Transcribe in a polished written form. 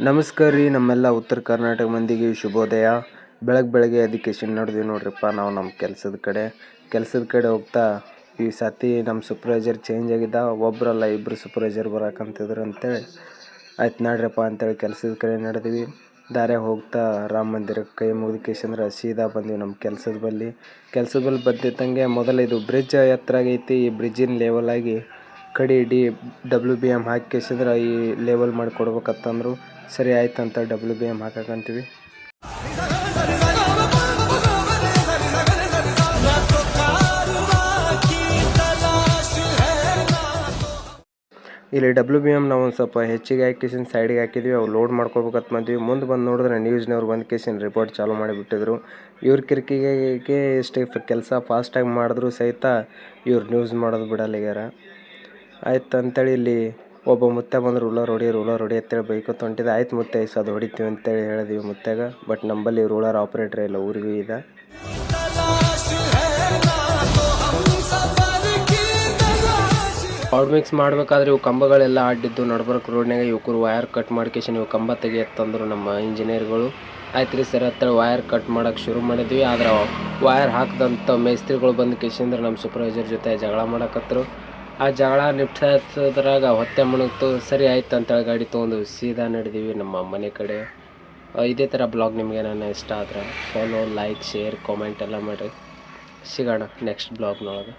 ನಮಸ್ಕಾರ ರೀ ನಮ್ಮೆಲ್ಲ ಉತ್ತರ ಕರ್ನಾಟಕ ಮಂದಿಗೆ ಶುಭೋದಯ. ಬೆಳಗ್ಗೆ ಎಜುಕೇಷನ್ ನಡೆದ್ವಿ ನೋಡ್ರಿಪ್ಪ. ನಾವು ನಮ್ಮ ಕೆಲಸದ ಕಡೆ ಹೋಗ್ತಾ ಈ ಸತಿ ನಮ್ಮ ಸೂಪರ್ವೈಸರ್ ಚೇಂಜ್ ಆಗಿದ್ದ. ಒಬ್ಬರಲ್ಲ ಇಬ್ಬರು ಸೂಪರ್ವೈಸರ್ ಬರೋಕಂತಿದ್ರು ಅಂತೇಳಿ ಆಯ್ತು ನಡ್ರಿಪ್ಪ ಅಂತೇಳಿ ಕೆಲಸದ ಕಡೆ ನಡೆದ್ವಿ. ದಾರ್ಯಾಗ ಹೋಗ್ತಾ ರಾಮ ಮಂದಿರಕ್ಕೆ ಕೈ ಮುಗಿದ್ಕೇಶಂದ್ರೆ ಸೀದಾ ಬಂದ್ವಿ ನಮ್ಮ ಕೆಲಸದ ಬಲ್ಲಿ ಬಂದಿದ್ದಂಗೆ ಮೊದಲು ಇದು ಬ್ರಿಡ್ಜ್ ಎತ್ತರ ಆಗೈತಿ. ಈ ಬ್ರಿಡ್ಜಿನ ಲೆವೆಲ್ ಆಗಿ ಕಡಿ WBM ಹಾಕಿಸಿದ್ರೆ ಈ ಲೆವೆಲ್ ಮಾಡಿ ಕೊಡ್ಬೇಕಂತಂದ್ರು. ಸರಿ ಆಯ್ತು ಅಂತ WBM ಹಾಕಂತೀವಿ. ಇಲ್ಲಿ WBM ನಾವು ಒಂದು ಸ್ವಲ್ಪ ಹೆಚ್ಚಿಗೆ ಹಾಕಿಸಿನ ಸೈಡಿಗೆ ಹಾಕಿದ್ವಿ. ಅವು ಲೋಡ್ ಮಾಡ್ಕೋಬೇಕಂತ ಬಂದ್ವಿ. ಮುಂದೆ ಬಂದು ನೋಡಿದ್ರೆ ನ್ಯೂಸ್ನವ್ರು ಬಂದು ಕೇಸಿನ ರಿಪೋರ್ಟ್ ಚಾಲೂ ಮಾಡಿಬಿಟ್ಟಿದ್ರು. ಇವ್ರ ಕಿರಿಕಿಗೆ ಇಷ್ಟು ಕೆಲಸ ಫಾಸ್ಟಾಗಿ ಮಾಡಿದ್ರು ಸಹಿತ ಇವ್ರು ನ್ಯೂಸ್ ಮಾಡೋದು ಬಿಡಲ್ಲಾಗ್ಯಾರ. ಆಯ್ತು ಅಂತೇಳಿ ಇಲ್ಲಿ ಒಬ್ಬ ಮುತ್ತೆ ಬಂದು ರೂಲರ್ ಹೊಡಿ ಅಂತೇಳಿ ಬೈಕೋತ ಹೊಂಟಿದ್ದೆ. ಆಯ್ತು ಮುತ್ತೆ ಅದು ಹೊಡಿತೀವಿ ಅಂತೇಳಿ ಹೇಳಿದ್ವಿ ಮುತ್ತೆಗೆ. ಬಟ್ ನಂಬಲ್ಲಿ ರೂಲರ್ ಆಪ್ರೇಟ್ರ್ ಇಲ್ಲ, ಊರಿಗೂ ಇದೆ. ಪೌಡ್ ಮಿಕ್ಸ್ ಮಾಡ್ಬೇಕಾದ್ರೆ ಇವು ಕಂಬಗಳೆಲ್ಲ ಅಡ್ಡಿದ್ದು ನಡ್ಬರ್ಕ್ ರೋಡ್ನಾಗ ಇವ್ರು ವೈರ್ ಕಟ್ ಮಾಡ್ಕೇಶನ್ ಇವು ಕಂಬ ತೆಗಿಯತ್ತಂದ್ರು ನಮ್ಮ ಇಂಜಿನಿಯರ್ಗಳು. ಆಯ್ತು ರೀ ಸರ್ ಹತ್ತಿರ ವೈರ್ ಕಟ್ ಮಾಡೋಕೆ ಶುರು ಮಾಡಿದ್ವಿ. ಆದ್ರೆ ವೈರ್ ಹಾಕಿದಂಥ ಮೇಸ್ತ್ರಿಗಳು ಬಂದು ಕೇಶಂದ್ರೆ ನಮ್ಮ ಸೂಪರ್ವೈಸರ್ ಜೊತೆ ಜಗಳ ಮಾಡಕತ್ತರು. ಆ ಜಗಳ ನಿಪ್ಸೋದ್ರಾಗ ಹೊತ್ತೆ ಮುಣಗ್ತು. ಸರಿ ಆಯ್ತು ಅಂತೇಳಿ ಗಾಡಿ ತೊಗೊಂಡು ಸೀದಾ ನಡೆದೀವಿ ನಮ್ಮ ಮನೆ ಕಡೆ. ಇದೇ ಥರ ಬ್ಲಾಗ್ ನಿಮಗೆ ನಾನು ಇಷ್ಟ ಆದರೆ ಫಾಲೋ, ಲೈಕ್, ಶೇರ್, ಕಾಮೆಂಟ್ ಎಲ್ಲ ಮಾಡಿರಿ. ಸಿಗೋಣ ನೆಕ್ಸ್ಟ್ ಬ್ಲಾಗ್ನೊಳಗೆ.